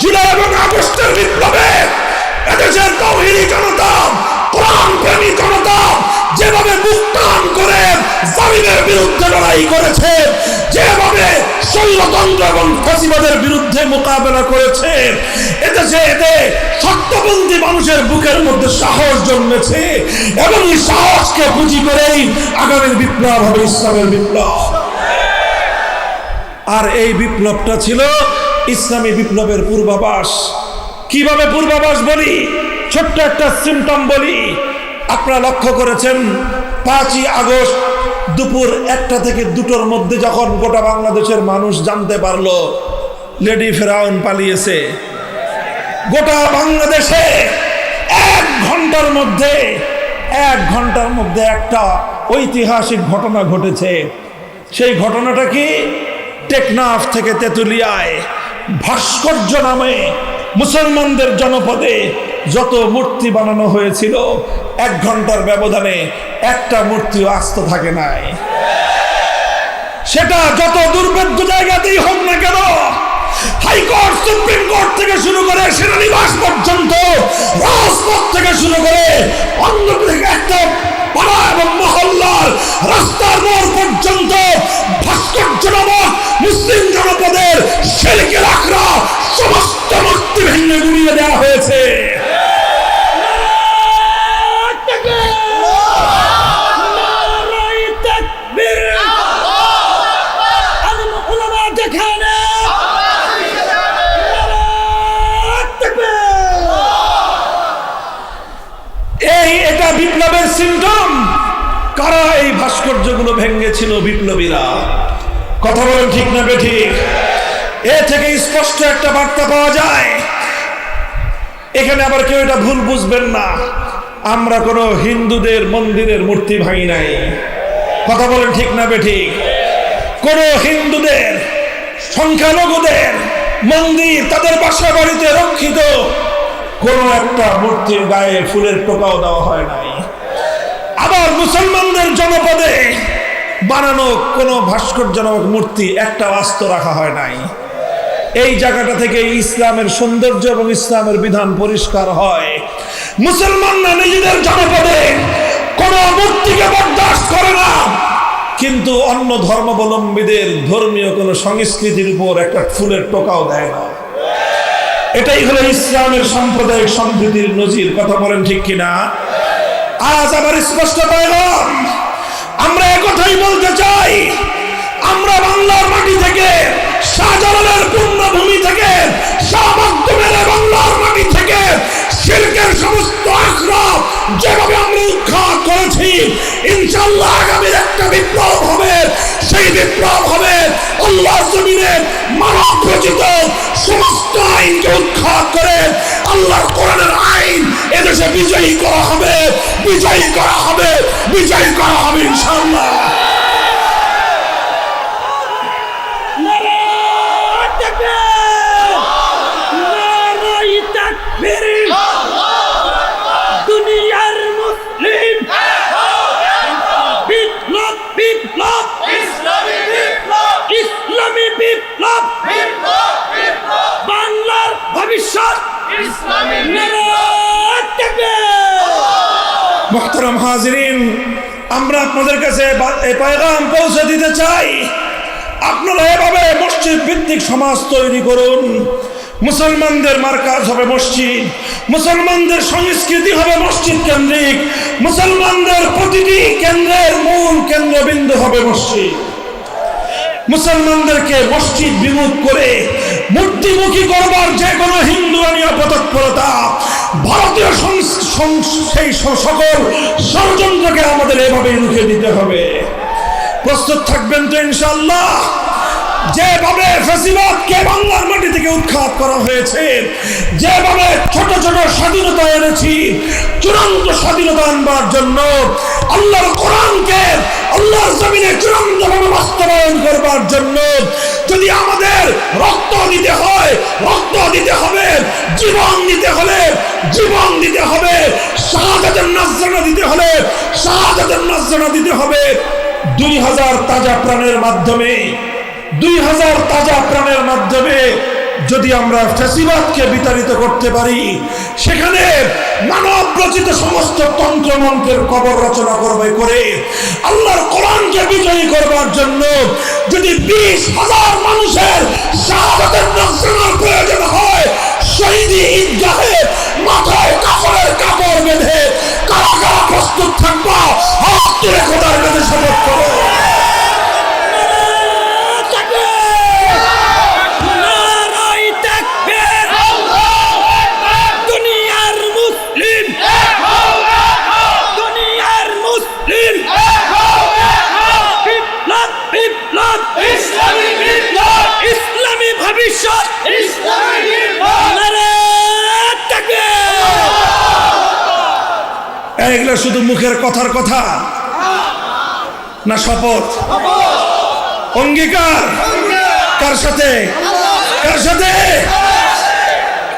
জুলাই এবং আগস্টের বিপ্লবে এদেশের তাওহীদি জনতা, কোরআন প্রেমী জনতা যেভাবে মুক্তান করে জালিমের বিরুদ্ধে লড়াই করেছে, যেভাবে স্বৈরতন্ত্র এবং ফ্যাসিবাদের বিরুদ্ধে মোকাবেলা করেছে, এদেশে এতে সত্যপন্থী মানুষের বুকের মধ্যে সাহস জন্মেছে এবং এই সাহসকে পুঁজি করেই আগামীর বিপ্লব হবে ইসলামের বিপ্লব। আর এই বিপ্লবটা ছিল ইসলামী বিপ্লবের পূর্বাভাস। কিভাবে পূর্বাভাস বলি? ছোট্ট একটা সিম্পটম বলি। আপনারা লক্ষ্য করেছেন 5ই আগস্ট দুপুর 1টা থেকে 2টোর মধ্যে যখন গোটা বাংলাদেশের মানুষ জানতে পারলো লেডি ফেরাউন পালিয়েছে, গোটা বাংলাদেশে 1 ঘন্টার মধ্যে একটা ঐতিহাসিক ঘটনা ঘটেছে। সেই ঘটনাটা কি? টেকনাফ থেকে তেঁতুলিয়ায় ভাস্কর্য নামে মুসলমানদের জনপদে যত মূর্তি বানানো হয়েছিল 1 ঘন্টার ব্যবধানে একটা মূর্তিও আস্ত থাকে নাই। সেটা যত দুর্ভেদ্য জায়গাতেই হোক না কেন, হাইকোর্ট, সুপ্রিম কোর্ট থেকে শুরু করে সেনানিবাস পর্যন্ত, রাজপথ থেকে শুরু করে অন্য একটা পাড়া এবং মহল্লার রাস্তার মোড় পর্যন্ত ভাস্কর্য নামক মুসলিম জনপদের শিরকের আখড়া সমস্ত মূর্তি ভেঙে গুড়িয়ে দেওয়া হয়েছে। এটা বিপ্লবের সিম্পটম। কারা এই ভাস্কর্যগুলো ভেঙেছিল? বিপ্লবীরা। কথা বলেন ঠিক না বেঠিক? এ থেকে স্পষ্ট একটা বার্তা পাওয়া যায়। এখানে আবার কেউ এটা ভুল বুঝবেন না, আমরা কোনো হিন্দুদের মন্দিরের মূর্তি ভাঙি নাই। কথা বলেন ঠিক না বেঠিক? কোনো হিন্দুদের, সংখ্যালঘুদের মন্দির, তাদের বাসা বাড়িতে রক্ষিত কোনো একটা মূর্তির গায়ে ফুলের টোকাও দেওয়া হয় নাই। আবার মুসলমানদের জনপদে বানানো কোনো ভাস্কর্য নামক মূর্তি একটা আস্ত রাখা হয় নাই। এই জায়গাটা থেকে ইসলামের সৌন্দর্য এবং ইসলামের বিধান পরিষ্কার হয়। মুসলমানরা নিজেদের জনপদে কোনো মূর্তিকে বরদাস্ত করে না, কিন্তু অন্য ধর্মাবলম্বীদের ধর্মীয় কোনো সংস্কৃতির উপর একটা ফুলের টোকাও দেয় না। এটাই হলো ইসলামের সাম্প্রদায়িক সম্প্রীতির নজির। কথা বলেন ঠিক কিনা? আজ আবার স্পষ্ট পেলাম, আমরা একথাই বলতে চাই, আমরা বাংলার মাটি থেকে, শাহজালালের পুণ্যভূমি থেকে, শাহ মাকদুমের বাংলার মাটি থেকে শিরকের সমস্ত আখড়া যেভাবে আমরা উৎখাত করেছি, ইনশাআল্লাহ আগামীর একটা বিপ্লব হবে। সেই বিপ্লব হবে আল্লাহর জমিনে মানব রচিত সমস্ত আইনকে উৎখাত করে আল্লাহর কোরআনের আইন এদেশে বিজয়ী করা হবে, বিজয়ী করা হবে, বিজয়ী করা হবে ইনশাআল্লাহ। দুনিয়ার মুসলিম বিপ্লব, বিপ্লব, ইসলামী বিপ্লব, ইসলামী বিপ্লব, বিপ্লব, বিপ্লব, বাংলার ভবিষ্যৎ ইসলামী মুহতারাম হাজিরিন, আমরা আপনাদের কাছে এই পয়গাম পৌঁছে দিতে চাই, আপনারা এভাবে মসজিদ ভিত্তিক সমাজ তৈরি করুন। মুসলমানদের মার্কাজ হবে মসজিদ, মুসলমানদের সংস্কৃতি হবে মসজিদ কেন্দ্রিক, মুসলমানদের প্রতিটি কেন্দ্রের মূল কেন্দ্রবিন্দু হবে মসজিদ। মুসলমানদেরকে মসজিদ বিমুখ করে মূর্তিমুখী করবার যে কোনো হিন্দুয়ানি অপতৎপরতা, ভারতীয় সেই সকল ষড়যন্ত্রকে আমাদের এভাবেই রুখে দিতে হবে। প্রস্তুত থাকবেন তো ইনশাআল্লাহ? যেভাবে ফ্যাসিবাদকে বাংলার মাটি থেকে উৎখাত করা হয়েছে, যেভাবে ছোট ছোট স্বাধীনতা এনেছি, চূড়ান্ত স্বাধীনতা আনবার জন্য আল্লাহর কোরআনকে আল্লাহর জমিনে চূড়ান্তভাবে বাস্তবায়ন করবার জন্য যদি আমাদের রক্ত দিতে হয়, রক্ত দিতে হবে, জীবন দিতে হলে জীবন দিতে হবে, শাহাদাতের নজরানা দিতে হলে শাহাদাতের নজরানা দিতে হবে। 2000 তাজা প্রাণের মাধ্যমে 2000 তাজা প্রাণের মাধ্যমে যদি আমরা ফ্যাসিবাদকে বিতাড়িত করতে পারি, সেখানে মানব রচিত সমস্ত তন্ত্র মন্ত্রের কবর রচনা করবে করে আল্লাহর কোরআনকে বিজয়ী করবার জন্য যদি 20,000 মানুষের শাহাদাতের নকশার প্রয়োজন হয়, শহীদি ঈদগাহে মাথায় কাপড়ের কাপড় বেঁধে কারা কারা প্রস্তুত থাকবা? হাত তুলে খোদার কাছে শপথ করো। ইসলামী ভবিষ্যৎ, এগুলো শুধু মুখের কথার কথা না, শপথ অঙ্গীকার? কার সাথে? কার সাথে?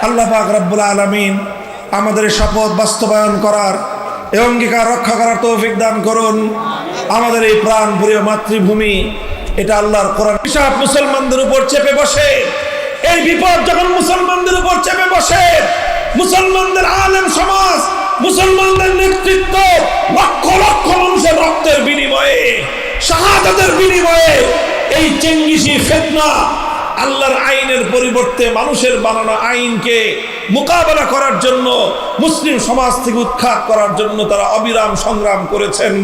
আল্লাহ পাক রব্বুল আলামিন আমাদের শপথ বাস্তবায়ন করার, এই অঙ্গীকার রক্ষা করার তৌফিক দান করুন। আমাদের এই প্রাণপ্রিয় মাতৃভূমি, এটা আল্লাহর কোরআন হিসাব মুসলমানদের উপর চেপে বসে, এই বিপদ যখন মুসলমানদের উপর চেপে বসে, মুসলমানদের আলেম সমাজ, মুসলমানদের নেতৃত্ব লক্ষ লক্ষ মানুষের রক্তের বিনিময়ে, শাহাদাতের বিনিময়ে এই চেঙ্গিসি ফিতনা আল্লাহর আইনের পরিবর্তে মানুষের বানানো আইনকে মোকাবেলা করার জন্য, মুসলিম সমাজ থেকে উৎখাত করার জন্য তারা অবিরাম সংগ্রাম করেছেন।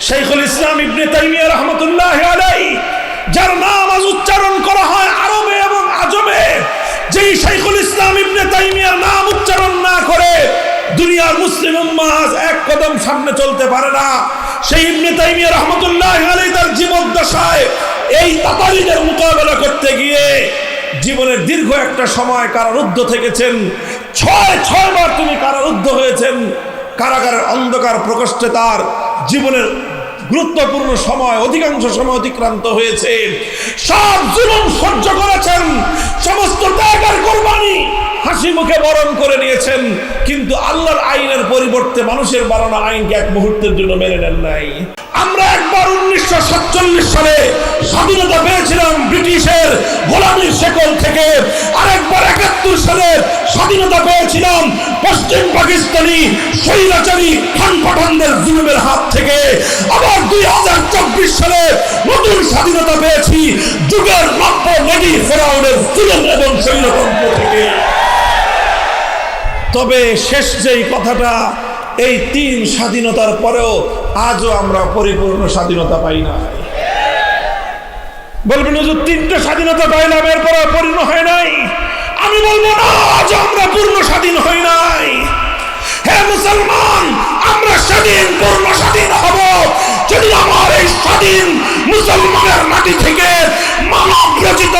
শাইখুল ইসলাম ইবনে তাইমিয়া রাহমাতুল্লাহি আলাইহি, যার নাম আজ উচ্চারণ করা হয় আরবে এবং আজমে, যেই শাইখুল ইসলাম ইবনে তাইমিয়ার নাম উচ্চারণ না করে দুনিয়ার মুসলিম উম্মাহ আজ এক কদম সামনে চলতে পারে না। সেই ইবনে তাইমিয়া রাহমাতুল্লাহি আলাইহি তার জীবদ্দশায় এই তাতারিদের মোকাবেলা করতে গিয়ে জীবনের দীর্ঘ একটা সময় কারারুদ্ধ থেকেছেন। ছয় বার তিনি কারারুদ্ধ হয়েছেন। কারাগারের অন্ধকার প্রকোষ্ঠে তার জীবনের গুরুত্বপূর্ণ সময়, অধিকাংশ সময় অতিক্রান্ত হয়েছে। সব জুলুম সহ্য করেছেন, সমস্ত ত্যাগের কুরবানি হাসি মুখে বরণ করে নিয়েছেন, কিন্তু আল্লাহর আইনের পরিবর্তে মানুষের বানানো আইনকে এক মুহূর্তের জন্য মেনে নেন নাই। আমরা একবার 1947 সালে স্বাধীনতা পেয়েছিলাম ব্রিটিশের গোলামির শেকল থেকে, আরেকবার 71 সালে স্বাধীনতা পেয়েছিলাম পশ্চিম পাকিস্তানি স্বৈরাচারী খান পাঠানদের জুলুমের হাত থেকে, আবার 2024 সালে নতুন স্বাধীনতা পেয়েছি যুগের নব্য লেডি ফেরাউনের জুলুম এবং স্বৈরতন্ত্র থেকে। তবে শেষ যেই কথাটা, এই 3 স্বাধীনতার পরেও আজও আমরা পরিপূর্ণ স্বাধীনতা পাই না। বলবেন হুজুর 3টে স্বাধীনতা পাইলাম, এরপর পূর্ণ হয় নাই। আমি বলবো না, আজও আমরা পূর্ণ স্বাধীন হই নাই। হে মুসলমান, আমরা স্বাধীন, পূর্ণ স্বাধীন হব যদি আমার এই স্বাধীন মুসলমানের মাটি থেকে মানব রচিত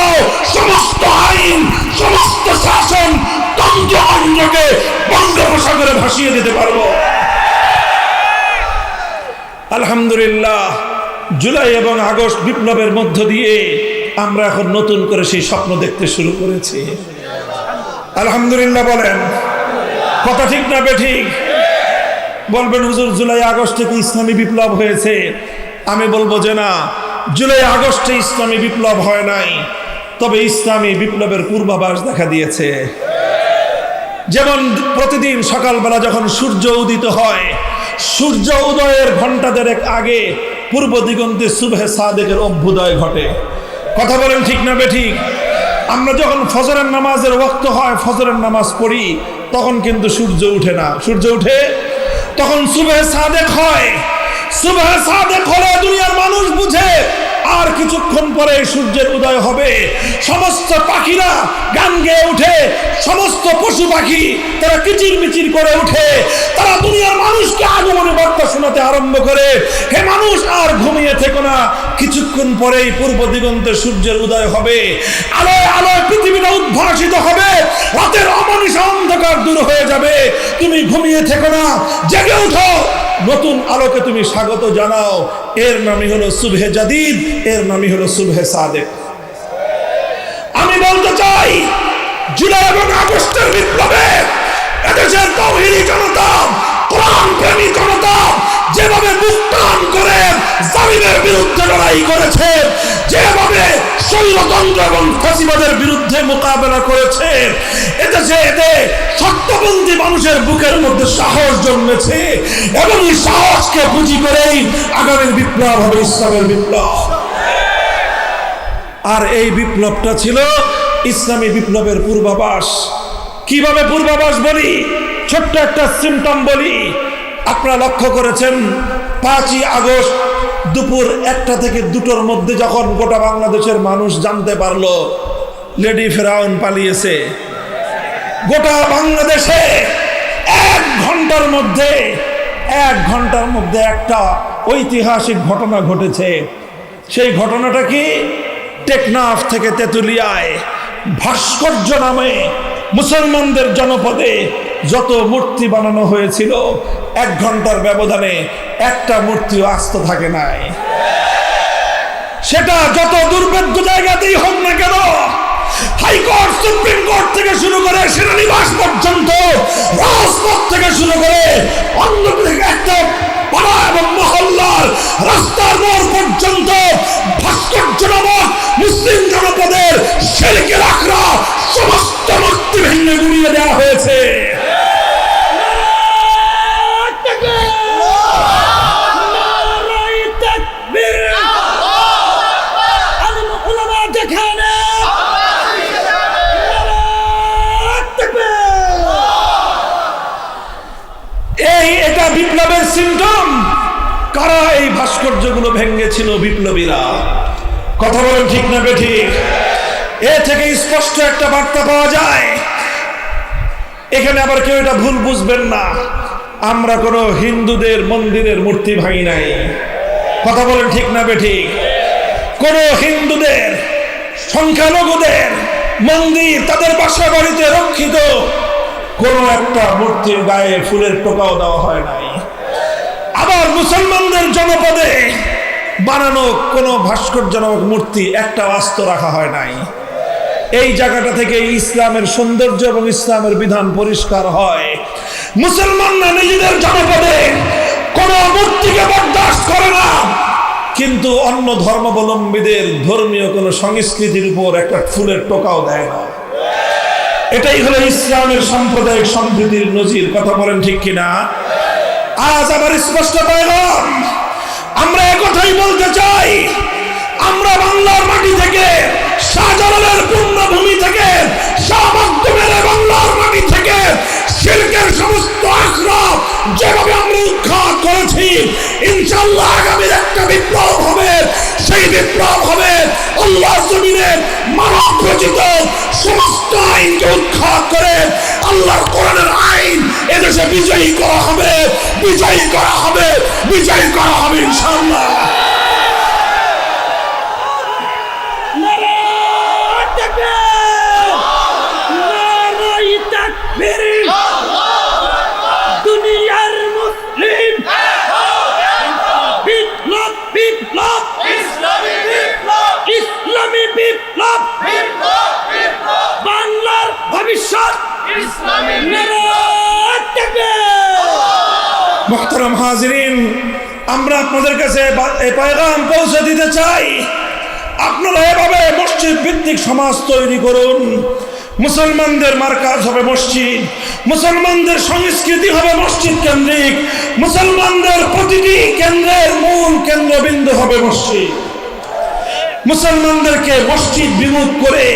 সমস্ত আইন, সমস্ত শাসন তন্ত্র অন্যকে বঙ্গোপসাগরে ভাসিয়ে দিতে পারবো। আলহামদুলিল্লাহ, জুলাই এবং আগস্ট বিপ্লবের মধ্য দিয়ে আমরা এখন নতুন করে সেই স্বপ্ন দেখতে শুরু করেছি। আলহামদুলিল্লাহ বলেন, কথা ঠিক না বেঠিক? বলবেন হুজুর জুলাই আগস্টে কি ইসলামী বিপ্লব হয়েছে? আমি বলবো যে না, জুলাই আগস্টে ইসলামী বিপ্লব হয় নাই, তবে ইসলামী বিপ্লবের পূর্বাভাস দেখা দিয়েছে। যেমন প্রতিদিন সকালবেলা যখন সূর্য উদিত হয়, সূর্য উদয়ের ঘন্টা দেড়েক আগে পূর্ব দিগন্তে সুবহে সাদেকের অভ্যুদয় ঘটে। কথা বলেন ঠিক না বেঠিক? আমরা যখন ফজরের নামাজের ওয়াক্ত হয়, ফজরের নামাজ পড়ি, তখন কিন্তু সূর্য উঠে না। সূর্য উঠে তখন সুবহে সাদেক হয়। সুবহে সাদেক হলে দুনিয়ার মানুষ বুঝে আর কিছুক্ষণ পরে সূর্যের উদয় হবে। সমস্ত পাখিরা গান গেয়ে উঠে, সমস্ত পশু পাখি তারা কিচিরমিচির করে উঠে, তারা দুনিয়ার মানুষকে আগমনী বার্তা শোনাতে আরম্ভ করে, হে মানুষ আর ঘুমিয়ে থেকো না, কিছুক্ষণ পরেই পূর্ব দিগন্তে সূর্যের উদয় হবে, আলোয় আলোয় পৃথিবীটা উদ্ভাসিত হবে, রাতের অমানিসা অন্ধকার দূর হয়ে যাবে। তুমি ঘুমিয়ে থেকো না, জেগে উঠো, নতুন আলোকে তুমি স্বাগত জানাও। এর নামই হলো সুবহে জাদিদ, এর নামই হলো সুবহে সাদেক। আমি বলতে চাই, জুলাই এবং আগস্টের বিপ্লবে এদেশের তাওহীদি জনতা কোরআন প্রেমী জনতা যেভাবে মুখ টান করে জালিমের বিরুদ্ধে লড়াই করেছে, যেভাবে স্বৈরতন্ত্র এবং ফ্যাসিবাদের বিরুদ্ধে মোকাবেলা করেছে, এতে সত্যপন্থী মানুষের বুকের মধ্যে সাহস জন্মেছে এবং এই সাহসকে পুঁজি করেই আগামী বিপ্লব হবে ইসলামের বিপ্লব। আর এই বিপ্লবটা ছিল ইসলামী বিপ্লবের পূর্বাভাস। কিভাবে পূর্বাভাস বলি, ছোট্ট একটা সিম্পটম বলি। আপনারা লক্ষ্য করেছেন 5ই আগস্ট দুপুর 1টা থেকে 2টোর মধ্যে যখন গোটা বাংলাদেশের মানুষ জানতে পারলো লেডি ফেরাউন পালিয়েছে, গোটা বাংলাদেশে 1 ঘন্টার মধ্যে একটা ঐতিহাসিক ঘটনা ঘটেছে। সেই ঘটনাটা কি? টেকনাফ থেকে তেতুলিয়ায় ভাস্কর্য নামে মুসলমানদের জনপদে যত মূর্তি বানানো হয়েছিল 1 ঘন্টার ব্যবধানে একটা মূর্তিও আস্ত থাকে নাই। সেটা যত দুর্ভেদ্য জায়গাতেই হোক না কেন, হাইকোর্ট সুপ্রিম কোর্ট থেকে শুরু করে সেনানিবাস পর্যন্ত, রাজপথ থেকে শুরু করে অন্য একটা পাড়া এবং মহল্লার রাস্তার মোড় পর্যন্ত ভাস্কর্য নামক মুসলিম জনপদের শিরকের আখড়া সমস্ত মূর্তি ভেঙে গুড়িয়ে দেওয়া হয়েছে। এটা বিপ্লবের সিম্পটম। কারা এই ভাস্কর্যগুলো ভেঙেছিল? বিপ্লবীরা। কথা বলেন ঠিক না বেঠিক? এ থেকে স্পষ্ট একটা বার্তা পাওয়া যায়। এখানে আবার কেউ এটা ভুল বুঝবেন না, আমরা কোনো হিন্দুদের মন্দিরের মূর্তি ভাঙি নাই। কথা বলেন ঠিক না বেঠিক? কোন হিন্দুদের সংখ্যালঘুদের মন্দির, তাদের বাসা বাড়িতে রক্ষিত কোন একটা মূর্তির গায়ে ফুলের টোকাও দেওয়া হয় নাই। আবার মুসলমানদের জনপদে বানানো কোন ভাস্কর্য নামক মূর্তি একটা আস্ত রাখা হয় নাই। এই জায়গাটা থেকে ইসলামের সৌন্দর্য এবং ইসলামের বিধান পরিষ্কার হয়। মুসলমানরা নিজেদের জনপদে কোন মূর্তিকে বরদাস্ত করে না, কিন্তু অন্য ধর্মাবলম্বীদের ধর্মীয় কোন সংস্কৃতির উপর একটা ফুলের টোকাও দেয় না। এটাই হলো ইসলামের সাম্প্রদায়িক সম্প্রীতির নজির। কথা বলেন ঠিক কিনা? আজ আবার স্পষ্ট পেলাম, আমরা একথাই বলতে চাই, আমরা বাংলার মাটি থেকে, শাহজালালের পূর্ণভূমি থেকে, শাহ মখদুমের বাংলার মাটি থেকে শিরকের সমস্ত আখড়া যেভাবে আমরা উৎখাত করেছি, ইনশাআল্লাহ আগামী একটা বিপ্লব হবে। সেই বিপ্লব হবে আল্লাহর জমিনে মানব রচিত সমস্ত আইনকে উৎখাত করে আল্লাহর কোরআনের আইন এদেশে বিজয়ী করা হবে, বিজয়ী করা হবে, বিজয়ী করা হবে ইনশাআল্লাহ। দুনিয়ার মুসলিম বিপ্লব, বিপ্লব, ইসলামী বিপ্লব, ইসলামী বিপ্লব, বিপ্লব, বিপ্লব, বাংলার ভবিষ্যৎ ইসলামী বিপ্লব। মুহতারাম হাজিরিন, আমরা আপনাদের কাছে এই পয়গাম পৌঁছে দিতে চাই, আপনারা এভাবে মসজিদ ভিত্তিক সমাজ তৈরি করুন। মুসলমানদের মার্কাজ হবে মসজিদ, মুসলমানদের সংস্কৃতি হবে মসজিদ কেন্দ্রিক, মুসলমানদের প্রতিটি কেন্দ্রের মূল কেন্দ্রবিন্দু হবে মসজিদ। মুসলমানদেরকে মসজিদ বিমুখ করে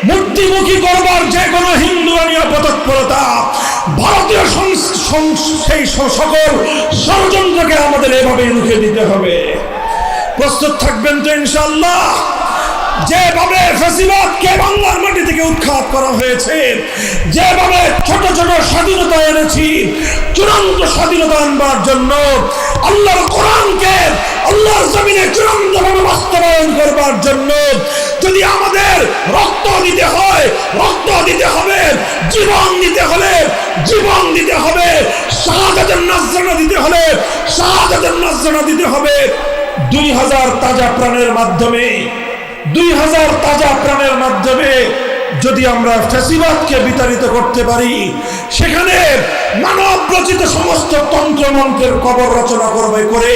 মূর্তিমুখী করবার যে কোনো হিন্দুয়ানীয় পতৎপরতা, ভারতীয় সেই সকল ষড়যন্ত্রকে আমাদের এভাবে রুখে দিতে হবে। প্রস্তুত থাকবেন তো ইনশাআল্লাহ? যেভাবে ফ্যাসিবাদকে বাংলার মাটি থেকে উৎখাত করা হয়েছে, যেভাবে ছোট ছোট স্বাধীনতা এনেছি, চূড়ান্ত স্বাধীনতা আনবার জন্য আল্লাহর কোরআনকে আল্লাহর জমিনে চূড়ান্তভাবে বাস্তবায়ন করবার জন্য যদি আমাদের রক্ত দিতে হয়, রক্ত দিতে হবে, জীবন দিতে হলে জীবন দিতে হবে, শাহাদাতের নজরানা দিতে হলে শাহাদাতের নজরানা দিতে হবে। 2000 তাজা প্রাণের মাধ্যমে 2000 তাজা প্রাণের মাধ্যমে যদি আমরা ফ্যাসিবাদকে বিতাড়িত করতে পারি, সেখানে মানব রচিত সমস্ত তন্ত্র মন্ত্রের কবর রচনা করবে করে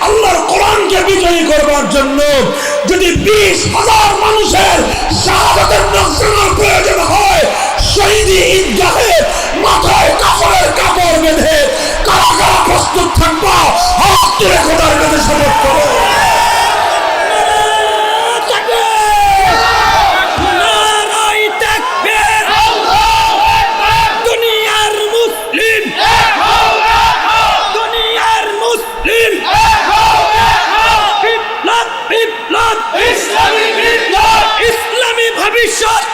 আল্লাহর কোরআনকে বিজয়ী করবার জন্য যদি 20,000 মানুষের শাহাদাতের নকশানার প্রয়োজন হয়, শহীদি ঈদগাহে মাথায় কাফনের কাপড় বেঁধে কারা কারা প্রস্তুত থাকবা? হাত তুলে খোদার কাছে শপথ করো। ইসলামী ভবিষ্যৎ,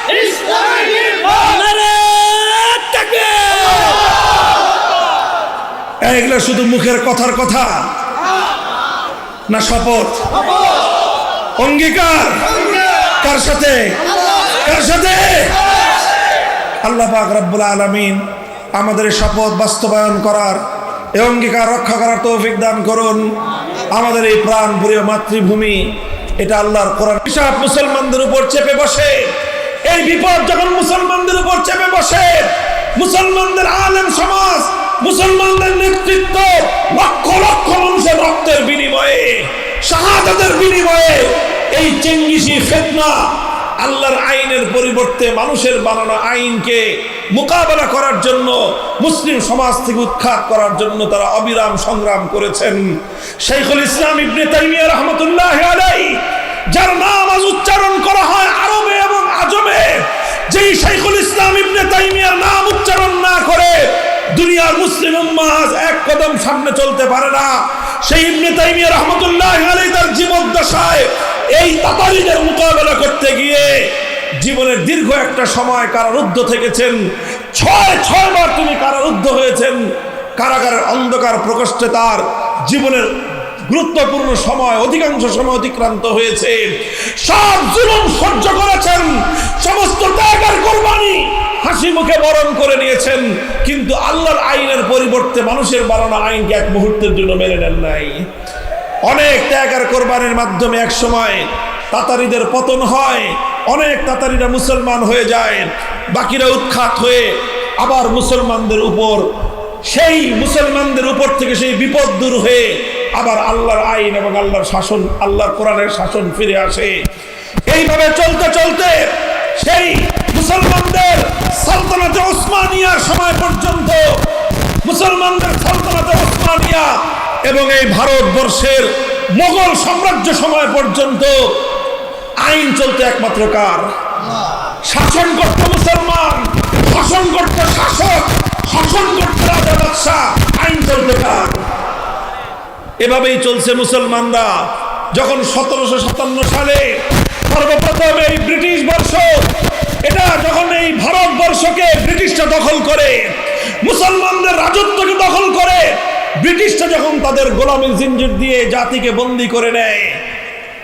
এগুলো শুধু মুখের কথার কথা না, শপথ অঙ্গীকার? কার সাথে? কার সাথে? আল্লাহ পাক রব্বুল আলামিন আমাদের শপথ বাস্তবায়ন করার, এই অঙ্গীকার রক্ষা করার তৌফিক দান করুন। আমাদের এই প্রাণ প্রিয় মাতৃভূমি, এটা আল্লাহর কোরআন হিসাব মুসলমানদের উপর চেপে বসে, এই বিপদ যখন মুসলমানদের উপর চেপে বসে, মুসলমানদের আলেম সমাজ, মুসলমানদের নেতৃত্ব লক্ষ লক্ষ মানুষের রক্তের বিনিময়ে, শাহাদাতের বিনিময়ে এই চেঙ্গিসি ফিতনা আল্লাহর আইনের পরিবর্তে মানুষের বানানো আইনকে মোকাবেলা করার জন্য, মুসলিম সমাজ থেকে উৎখাত করার জন্য তারা অবিরাম সংগ্রাম করেছেন। শাইখুল ইসলাম ইবনে তাইমিয়া রাহমাতুল্লাহি আলাইহি, যার নাম আজ উচ্চারণ করা হয় আরবে এবং আজমে, যেই শাইখুল ইসলাম ইবনে তাইমিয়ার নাম উচ্চারণ না করে দুনিয়ার মুসলিম উম্মাহ আজ এক কদম সামনে চলতে পারে না। সেই ইবনে তাইমিয়া রাহমাতুল্লাহি আলাইহি তার জীবদ্দশায় এই তাতারীদের মোকাবেলা করতে গিয়ে জীবনের দীর্ঘ একটা সময় কারারুদ্ধ থেকেছেন। ছয় বার তিনি কারারুদ্ধ হয়েছেন। কারাগারের অন্ধকার প্রকোষ্ঠে তার জীবনের গুরুত্বপূর্ণ সময়, অধিকাংশ সময় অতিক্রান্ত হয়েছে। সব জুলুম সহ্য করেছেন, সমস্ত ত্যাগের কুরবানি হাসি মুখে বরণ করে নিয়েছেন, কিন্তু আল্লাহর আইনের পরিবর্তে মানুষের বানানো আইনকে এক মুহূর্তের জন্য মেনে নেন নাই। অনেক ত্যাগ আর কোরবানির মাধ্যমে এক সময় তাতারীদের পতন হয়, অনেক তাতারীরা মুসলমান হয়ে যায়, বাকিরা উৎখাত হয়ে আবার মুসলমানদের উপর থেকে সেই বিপদ দূর হয়ে আবার আল্লাহর আইন এবং আল্লাহর শাসন, আল্লাহর কোরআনের শাসন ফিরে আসে। এইভাবে চলতে চলতে সেই মুসলমানদের সালতানাতে ওসমানিয়ার সময় পর্যন্ত, মুসলমানদের সালতানাতে ওসমানিয়া এবং এই ভারতবর্ষের মোগল সাম্রাজ্য সময় পর্যন্ত আইন চলতে একমাত্র কার? শাসন করত মুসলমান, শাসন করত শাসক, শাসন করত রাজা বাদশাহ, আইন চলতে কার? এভাবেই চলছে মুসলমানরা। যখন 1757 সালে সর্বপ্রথম এই ব্রিটিশ বর্ষ, এটা যখন এই ভারতবর্ষকে ব্রিটিশরা দখল করে, মুসলমানদের রাজত্বকে দখল করে, ব্রিটিশরা যখন তাদের গোলামীর জিঞ্জির দিয়ে জাতিকে বন্দী করে নেয়,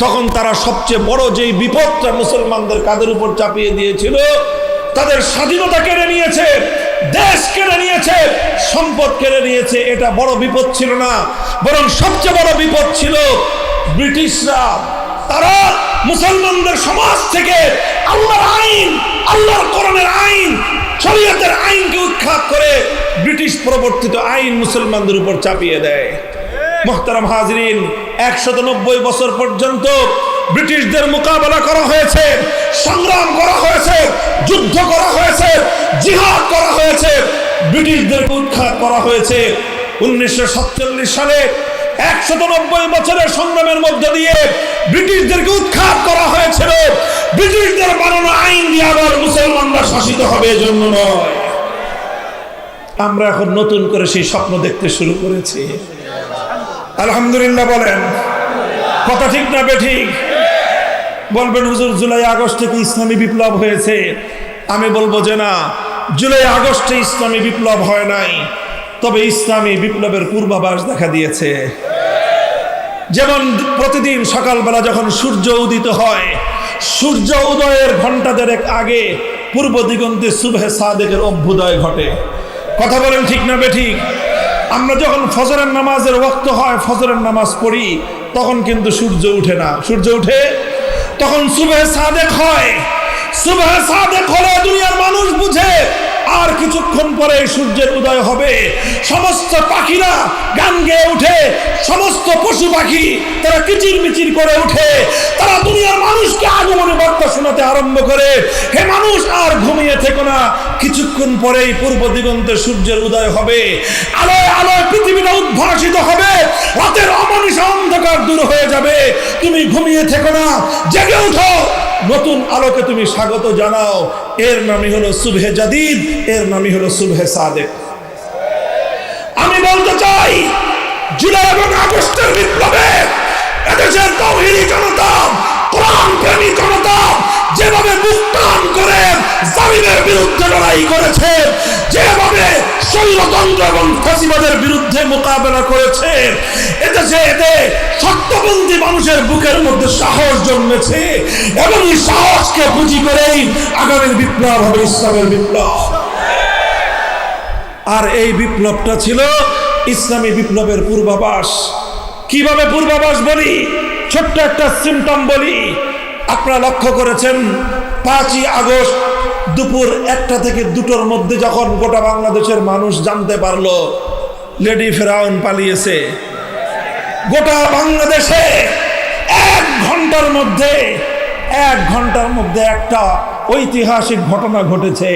তখন তারা সবচেয়ে বড় যেই বিপদটা মুসলমানদের কাঁধের উপর চাপিয়ে দিয়েছিল, তাদের স্বাধীনতা কেড়ে নিয়েছে, দেশ কেড়ে নিয়েছে, সম্পদ কেড়ে নিয়েছে। এটা বড় বিপদ ছিল না, বরং সবচেয়ে বড় বিপদ ছিল ব্রিটিশরা। তারা মুসলমানদের সমাজ থেকে আল্লাহর আইন, আল্লাহর কোরআনের আইন, শরীয়তের আইনকে উৎখাত করে ব্রিটিশ প্রবর্তিত আইন মুসলমানদের উপর চাপিয়ে দেয়। মুহতারাম হাজরিন, 190 বছর পর্যন্ত ব্রিটিশদের মোকাবেলা করা হয়েছে, সংগ্রাম করা হয়েছে, যুদ্ধ করা হয়েছে, জিহাদ করা হয়েছে, ব্রিটিশদেরকে উৎখাত করা হয়েছে। 1947 সালে 190 বছরের সংগ্রামের মধ্য দিয়ে ব্রিটিশদেরকে উৎখাত করা হয়েছিল। ব্রিটিশদের বানানো আইন দিয়ে আবার মুসলমানরা শাসিত হবে এজন্য নয়। আমরা এখন নতুন করে সেই স্বপ্ন দেখতে শুরু করেছি। আলহামদুলিল্লাহ বলেন, কথা ঠিক না বেঠিক? বলবেন হুজুর জুলাই আগস্টে কি ইসলামী বিপ্লব হয়েছে? আমি বলবো যে না, জুলাই আগস্টে ইসলামী বিপ্লব হয় নাই, তবে ইসলামী বিপ্লবের পূর্বাভাস দেখা দিয়েছে। যেমন প্রতিদিন সকালবেলা যখন সূর্য উদিত হয়, সূর্য উদয়ের ঘন্টা দেড়েক আগে পূর্ব দিগন্তে সুবহে সাদেকের অভ্যুদয় ঘটে। কথা বলেন ঠিক না বেঠিক? আমরা যখন ফজরের নামাজের ওয়াক্ত হয়, ফজরের নামাজ পড়ি, তখন কিন্তু সূর্য উঠে না। সূর্য উঠে তখন সুবহে সাদেক হয়। সুবহে সাদেক হলে দুনিয়ার মানুষ বুঝে আর কিছুক্ষণ পরে সূর্যের উদয় হবে। সমস্ত পাখিরা গান গেয়ে উঠে, সমস্ত পশু পাখি তারা কিচিরমিচির করে উঠে, তারা দুনিয়ার মানুষকে আগমনী বার্তা শোনাতে আরম্ভ করে, হে মানুষ আর ঘুমিয়ে থেকো না, কিছুক্ষণ পরেই পূর্ব দিগন্তে সূর্যের উদয় হবে, আলোয় আলোয় পৃথিবীটা উদ্ভাসিত হবে, রাতের অমানিসা অন্ধকার দূর হয়ে যাবে। তুমি ঘুমিয়ে থেকো না, জেগে উঠো, নতুন আলোকে তুমি স্বাগত জানাও। এর নামই হলো সুবহে জাদিদ, এর নামই হলো সুবহে সাদেক। আমি বলতে চাই, জুলাই এবং আগস্টের বিপ্লবে এদেশের তাওহীদি জনতা, কোরআন প্রেমী জনতা যেভাবে মুখ টান করে জালিমের বিরুদ্ধে লড়াই করেছে, যেভাবে স্বৈরতন্ত্র এবং ফ্যাসিবাদের বিরুদ্ধে মোকাবেলা করেছে, এদেশে এতে সত্যপন্থী মানুষের বুকের মধ্যে সাহস জন্মেছে এবং এই সাহসকে পুঁজি করেই আগামীর বিপ্লব হবে ইসলামের বিপ্লব। আর এই বিপ্লবটা ছিল ইসলামী বিপ্লবের পূর্বাভাস। কিভাবে পূর্বাভাস বলি? ছোট্ট একটা সিম্পটম বলি। আপনারা লক্ষ্য করেছেন 5ই আগস্ট দুপুর 1টা থেকে 2টোর মধ্যে যখন গোটা বাংলাদেশের মানুষ জানতে পারলো লেডি ফেরাউন পালিয়েছে, গোটা বাংলাদেশে 1 ঘন্টার মধ্যে একটা ঐতিহাসিক ঘটনা ঘটেছে।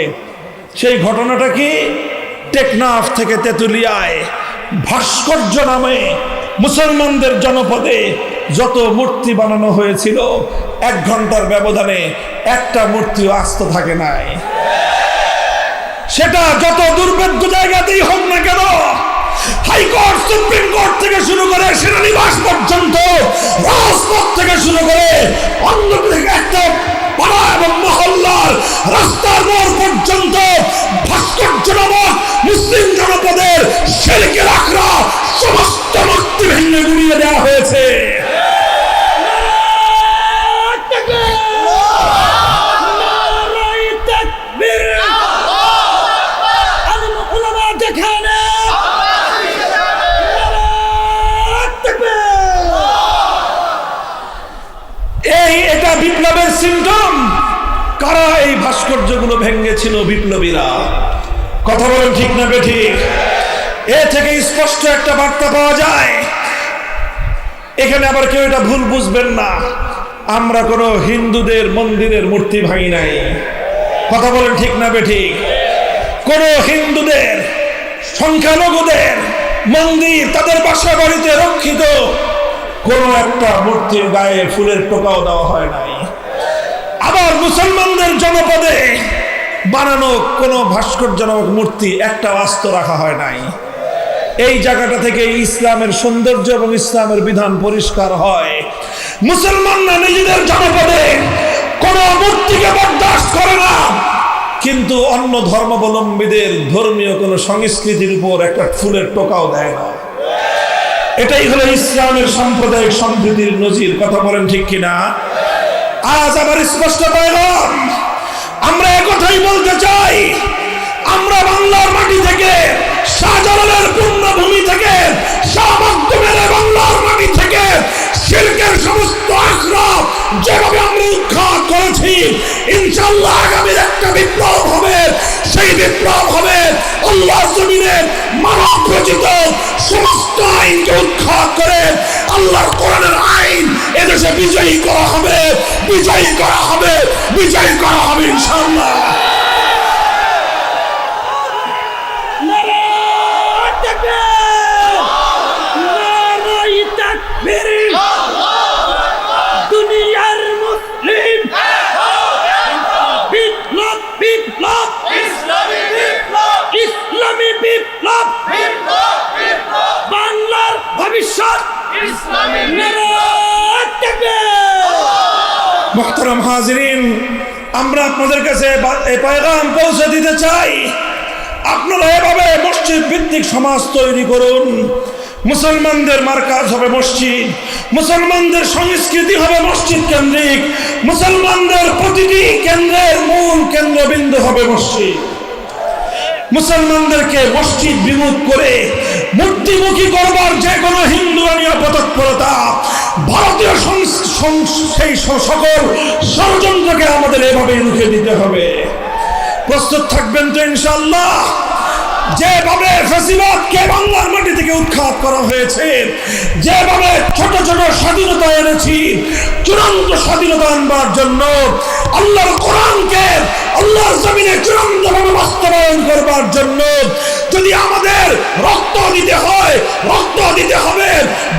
সেই ঘটনাটা কি? টেকনাফ থেকে তেঁতুলিয়ায় ভাস্কর্য নামে মুসলমানদের জনপদে যত মূর্তি বানানো হয়েছিল, 1 ঘন্টার ব্যবধানে একটা মূর্তিও আস্ত থাকে নাই। সেটা যত দুর্ভেদ্য জায়গাতেই হোক না কেন, হাইকোর্ট, সুপ্রিম কোর্ট থেকে শুরু করে সেনানিবাস পর্যন্ত, রাজপথ থেকে শুরু করে অন্য একটা পাড়া এবং মহল্লার রাস্তার মোড় পর্যন্ত ভাস্কর্য নামক মুসলিম জনপদের শিরকের আখড়া সমস্ত মূর্তি ভেঙে গুড়িয়ে দেওয়া হয়েছে। এটা বিপ্লবের সিম্পটম। কারা এই ভাস্কর্যগুলো ভেঙেছিল? বিপ্লবীরা। কথা বলেন ঠিক না বেঠিক? এ থেকে স্পষ্ট একটা বার্তা পাওয়া যায়। এখানে আবার কেউ এটা ভুল বুঝবেন না, আমরা কোনো হিন্দুদের মন্দিরের মূর্তি ভাঙি নাই। কথা বলেন ঠিক না বেঠিক? কোন হিন্দুদের, সংখ্যালঘুদের মন্দির, তাদের বাসা বাড়িতে রক্ষিত কোন একটা মূর্তির গায়ে ফুলের টোকাও দেওয়া হয় নাই। আবার মুসলমানদের জনপদে বানানো কোন ভাস্কর্য নামক মূর্তি একটা আস্ত রাখা হয় নাই। এই জায়গাটা থেকে ইসলামের সৌন্দর্য এবং ইসলামের বিধান পরিষ্কার হয়। মুসলমানরা নিজেদের জনপদে কোন মূর্তিকে বরদাস্ত করে না, কিন্তু অন্য ধর্মাবলম্বীদের ধর্মীয় কোন সংস্কৃতির উপর একটা ফুলের টোকাও দেয় না। এটাই হলো ইসলামের সাম্প্রদায়িক সম্প্রীতির নজির। কথা বলেন ঠিক কিনা? আজ আবার স্পষ্ট পয়গাম, আমরা একথাই বলতে চাই, আমরা বাংলার মাটি থেকে, শাহজালালের পুণ্যভূমি থেকে, শাহ মখদুমের বাংলার মাটি থেকে শিরকের সমস্ত আখড়া যেভাবে আমরা উৎখাত করেছি, ইনশাআল্লাহ আগামীর একটা বিপ্লব হবে। সেই বিপ্লব হবে আল্লাহর জমিনে মানব রচিত সমস্ত আইনকে উৎখাত করে আল্লাহর কোরআনের আইন এদেশে বিজয়ী করা হবে, বিজয়ী করা হবে, বিজয়ী করা হবে ইনশাআল্লাহ। দুনিয়ার মুসলিম বিপ্লব, বিপ্লব, ইসলামী বিপ্লব, ইসলামী বিপ্লব, বিপ্লব, বিপ্লব, বাংলার ভবিষ্যৎ ইসলামী বিপ্লব। মুহতারাম হাজিরিন, আমরা আপনাদের কাছে এই পয়গাম পৌঁছে দিতে চাই, আপনারা এভাবে মসজিদ ভিত্তিক সমাজ তৈরি করুন। মুসলমানদের মার্কাজ হবে মসজিদ, মুসলমানদের সংস্কৃতি হবে মসজিদ কেন্দ্রিক, মুসলমানদের প্রতিটি কেন্দ্রের মূল কেন্দ্রবিন্দু হবে মসজিদ। মুসলমানদেরকে মসজিদ বিমুখ করে মূর্তিমুখী করবার যে কোনো হিন্দুয়ানীয় পতৎপরতা, ভারতীয় সেই সকল ষড়যন্ত্রকে আমাদের এভাবে রুখে দিতে হবে। প্রস্তুত থাকবেন তো ইনশাআল্লাহ? যেভাবে ফ্যাসিবাদকে বাংলার মাটি থেকে উৎখাত করা হয়েছে, যেভাবে ছোট ছোট স্বাধীনতা এনেছি, চূড়ান্ত স্বাধীনতা আনবার জন্য আল্লাহর কোরআনকে আল্লাহর জমিনে চূড়ান্তভাবে বাস্তবায়ন করবার জন্য যদি আমাদের রক্ত দিতে হয়, রক্ত দিতে হবে,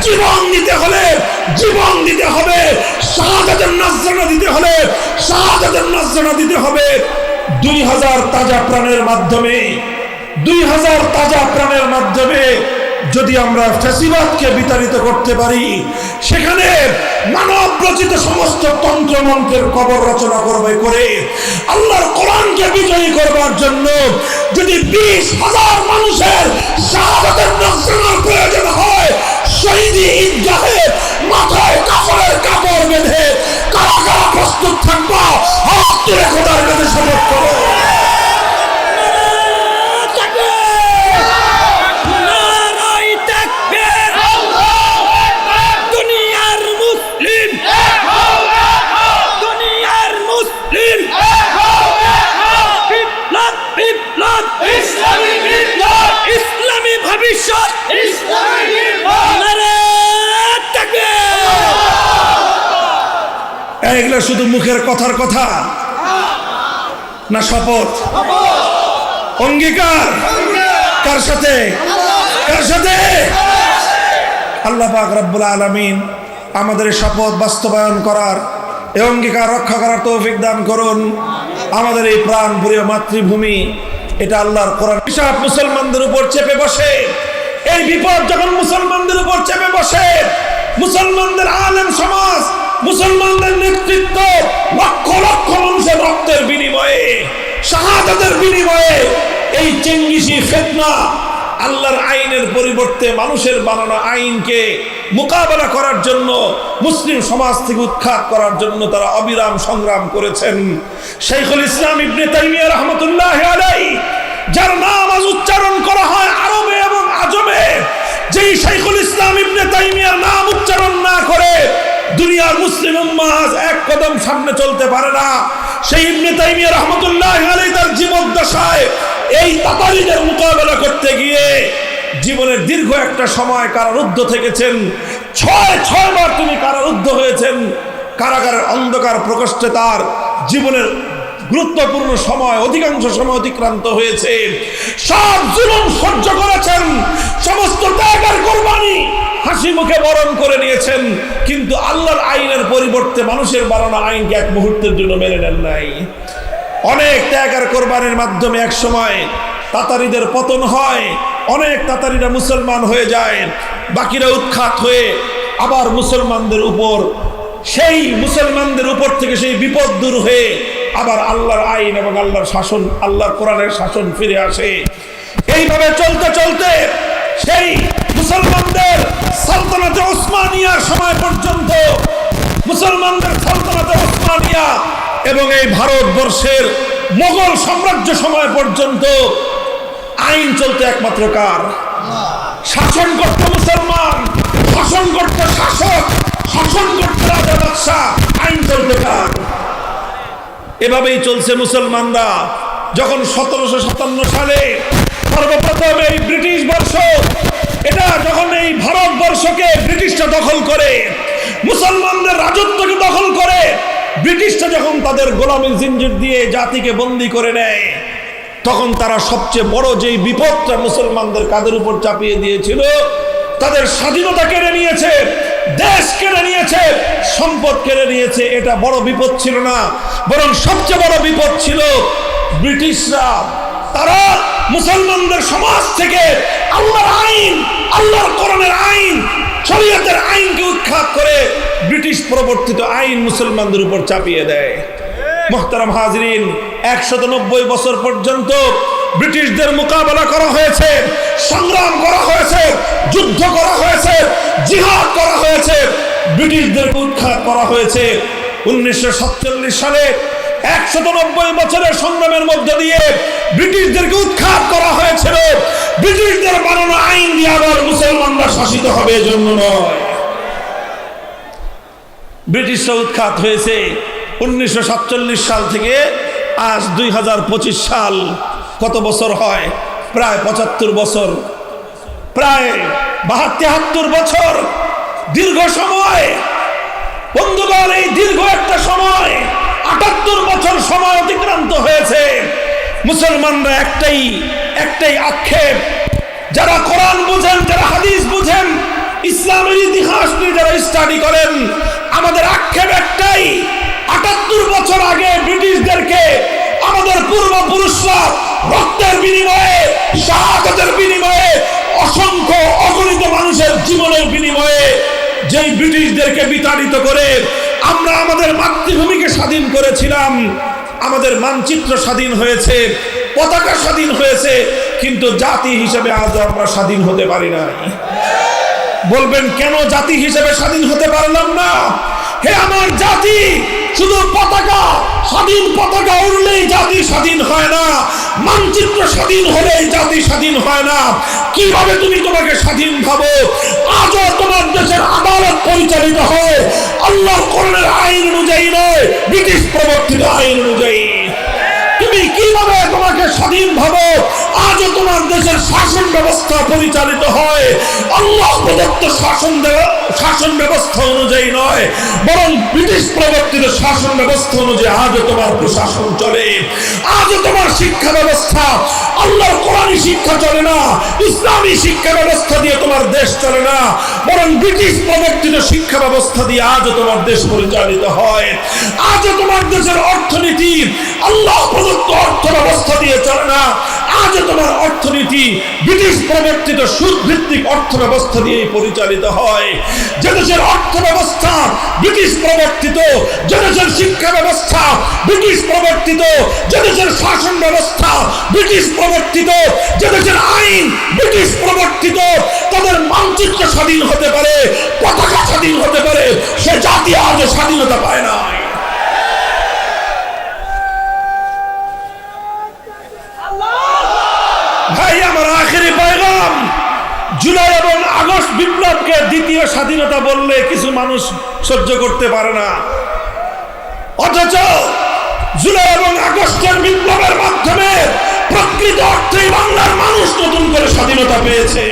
জীবন দিতে হলে জীবন দিতে হবে, শাহাদাতের নজরানা দিতে হলে শাহাদাতের নজরানা দিতে হবে। 2000 তাজা প্রাণের মাধ্যমে 2000 তাজা প্রাণের মাধ্যমে যদি আমরা ফ্যাসিবাদকে বিতাড়িত করতে পারি, সেখানে মানব রচিত সমস্ত তন্ত্র মন্ত্রের কবর রচনা করবে করে আল্লাহর কোরআনকে বিজয়ী করবার জন্য যদি 20,000 মানুষের শাহাদাতের নজরানার প্রয়োজন হয়, শহীদি ঈদগাহে মাথায় কাফনের কাপড় বেঁধে কারা কারা প্রস্তুত থাকবা? হাত তুলে খোদার কাছে শপথ করো। এগুলো শুধু মুখের কথার কথা না, শপথ অঙ্গীকার? কার সাথে? কার সাথে? আল্লাহ পাক রব্বুল আলামিন আমাদের শপথ বাস্তবায়ন করার, এই অঙ্গীকার রক্ষা করার তৌফিক দান করুন। আমাদের এই প্রাণ প্রিয় মাতৃভূমি, এটা আল্লাহর কোরআন হিসাব মুসলমানদের উপর চেপে বসে, এই বিপদ যখন মুসলমানদের উপর চেপে বসে, মুসলমানদের আলেম সমাজ, মুসলমানদের নেতৃত্ব লক্ষ লক্ষ মানুষের রক্তের বিনিময়ে, শাহাদাতের বিনিময়ে এই চেঙ্গিসি ফিতনা আল্লাহর আইনের পরিবর্তে মানুষের বানানো আইনকে মোকাবেলা করার জন্য, মুসলিম সমাজ থেকে উৎখাত করার জন্য তারা অবিরাম সংগ্রাম করেছেন। শাইখুল ইসলাম ইবনে তাইমিয়া রাহমাতুল্লাহি আলাইহি, যার নাম আজ উচ্চারণ করা হয় আরবে এবং আজমে, যেই শাইখুল ইসলাম ইবনে তাইমিয়ার নাম উচ্চারণ না করে দুনিয়ার মুসলিম উম্মাহ এক কদম সামনে চলতে পারে না। সেই ইবনে তাইমিয়া রাহমাতুল্লাহি আলাইহি তার জীবদ্দশায় এই তাতারীদের মোকাবেলা করতে গিয়ে জীবনের দীর্ঘ একটা সময় কারারুদ্ধ থেকেছেন। 6 বার তিনি কারারুদ্ধ হয়েছেন। কারাগারের অন্ধকার প্রকোষ্ঠে তার জীবনের গুরুত্বপূর্ণ সময়, অধিকাংশ সময় অতিক্রান্ত হয়েছে। সব জুলুম সহ্য করেছেন, সমস্ত ত্যাগের কুরবানি হাসি মুখে বরণ করে নিয়েছেন, কিন্তু আল্লাহর আইনের পরিবর্তে মানুষের বানানো আইনকে এক মুহূর্তের জন্য মেনে নেন নাই। অনেক ত্যাগের কোরবানির মাধ্যমে এক সময় তাতারীদের পতন হয়, অনেক তাতারীরা মুসলমান হয়ে যায়, বাকিরা উৎখাত হয়ে আবার মুসলমানদের উপর, সেই মুসলমানদের উপর থেকে সেই বিপদ দূর হয়ে আবার আল্লাহর আইন এবং আল্লাহর শাসন, আল্লাহর কোরআনের শাসন ফিরে আসে। এইভাবে চলতে চলতে সেই মুসলমানদের সালতানাতে ওসমানিয়ার সময় পর্যন্ত, মুসলমানদের সালতানাতে ওসমানিয়া এবং এই ভারতবর্ষের মোগল সাম্রাজ্য সময় পর্যন্ত আইন চলতে একমাত্র কার? শাসন করত মুসলমান, শাসন করত শাসক, শাসন করত রাজা বাদশাহ, আইন চলতে কার? এভাবেই চলছে মুসলমানরা। যখন 1757 সালে সর্বপ্রথম এই ব্রিটিশ বর্ষ, এটা যখন এই ভারতবর্ষকে ব্রিটিশরা দখল করে, মুসলমানদের রাজত্বকে দখল করে, ব্রিটিশরা যখন তাদের গোলামীর জিঞ্জির দিয়ে জাতিকে বন্দী করে নেয়, তখন তারা সবচেয়ে বড় যেই বিপদটা মুসলমানদের কাঁধের উপর চাপিয়ে দিয়েছিল, তাদের স্বাধীনতা কেড়ে নিয়েছে, দেশ কেড়ে নিয়েছে, সম্পদ কেড়ে নিয়েছে। এটা বড় বিপদ ছিল না, বরং সবচেয়ে বড় বিপদ ছিল ব্রিটিশরা। তারা মুসলমানদের সমাজ থেকে আল্লাহর আইন, আল্লাহর কোরআনের আইন, শরীয়তের আইনকে উৎখাত করে ব্রিটিশ প্রবর্তিত আইন মুসলমানদের উপর চাপিয়ে দেয়। মুহতারাম হাজরিন, 190 বছর পর্যন্ত ব্রিটিশদের মোকাবেলা করা হয়েছে, সংগ্রাম করা হয়েছে, যুদ্ধ করা হয়েছে, জিহাদ করা হয়েছে, ব্রিটিশদেরকে উৎখাত করা হয়েছে। 1947 সালে 190 বছরের সংগ্রামের মধ্য দিয়ে ব্রিটিশদেরকে উৎখাত করা হয়েছিল ব্রিটিশদের বানানো আইন দিয়ে আবার মুসলমানরা শাসিত হবে এজন্য নয়। ব্রিটিশরা উৎখাত হয়েছে 1947 সাল থেকে আজ 2025 সাল, কত বছর হয়? প্রায় 75 বছর, প্রায় 72-73 বছর, দীর্ঘ সময়। বন্ধুগণ, এই দীর্ঘ একটা সময়, 78 বছর সময় অতিক্রান্ত হয়েছে। মুসলমানরা একটাই আক্ষেপ, যারা কোরআন বুঝেন, যারা হাদিস বুঝেন, ইসলামের ইতিহাস নিয়ে যারা স্টাডি করেন, আমাদের আক্ষেপ একটাই, 78 বছর আগে ব্রিটিশদেরকে আমাদের পূর্বপুরুষরা রক্তের বিনিময়ে, শাহাদাতের বিনিময়ে, অসংখ্য অগণিত মানুষের জীবনের বিনিময়ে যেই ব্রিটিশদেরকে বিতাড়িত করে আমরা আমাদের মাতৃভূমিকে স্বাধীন করেছিলাম, আমাদের মানচিত্র স্বাধীন হয়েছে, পতাকা স্বাধীন হয়েছে, কিন্তু জাতি হিসেবে আজ আমরা স্বাধীন হতে পারি নাই। বলবেন কেন জাতি হিসেবে স্বাধীন হতে পারলাম না? হে আমার জাতি, শুধু পতাকা, স্বাধীন পতাকা উড়লেই জাতি স্বাধীন হয় না, মানচিত্র স্বাধীন হলেই জাতি স্বাধীন হয় না। কিভাবে তুমি তোমাকে স্বাধীন ভাবো? আজও তোমার দেশের আদালত পরিচালিত হয় আল্লাহর কোরআনের আইন অনুযায়ী নয়, ব্রিটিশ প্রবর্তিত আইন অনুযায়ী। তুমি কিভাবে তোমাকে স্বাধীন ভাবো? আজও তোমার দেশের শাসন ব্যবস্থা পরিচালিত হয় আল্লাহ প্রদত্ত শাসন ব্যবস্থা অনুযায়ী নয়, বরং ব্রিটিশ প্রবর্তিত শাসন ব্যবস্থা অনুযায়ী আজও তোমার প্রশাসন চলে। আজও তোমার শিক্ষা ব্যবস্থা আল্লাহর কোরআনী শিক্ষা চলে না, ইসলামী শিক্ষা ব্যবস্থা দিয়ে তোমার দেশ চলে না, বরং ব্রিটিশ প্রবর্তিত শিক্ষা ব্যবস্থা দিয়ে আজও তোমার দেশ পরিচালিত হয়। আজও তোমার দেশের অর্থনীতি আল্লাহ প্রদত্ত অর্থ ব্যবস্থা দিয়ে চলে না, আজও তোমার অর্থনীতি ব্রিটিশ প্রবর্তিত সুদ ভিত্তিক অর্থ ব্যবস্থা দিয়ে পরিচালিত হয়। যে দেশের অর্থ ব্যবস্থা ব্রিটিশ প্রবর্তিত, যে দেশের শিক্ষা ব্যবস্থা ব্রিটিশ প্রবর্তিত, যে দেশের শাসন ব্যবস্থা ব্রিটিশ প্রবর্তিত, যে দেশের আইন ব্রিটিশ প্রবর্তিত, তাদের মানচিত্র স্বাধীন হতে পারে, পতাকা স্বাধীন হতে পারে, সে জাতি আজও স্বাধীনতা পায় না। ভাই, আমার আখেরি পয়গাম, জুলাই এবং আগস্ট বিপ্লবকে দ্বিতীয় স্বাধীনতা বললে কিছু মানুষ সহ্য করতে পারে না, অথচ জুলাই এবং আগস্টের বিপ্লবের মাধ্যমে প্রকৃত অর্থে বাংলার মানুষ নতুন করে স্বাধীনতা পেয়েছে।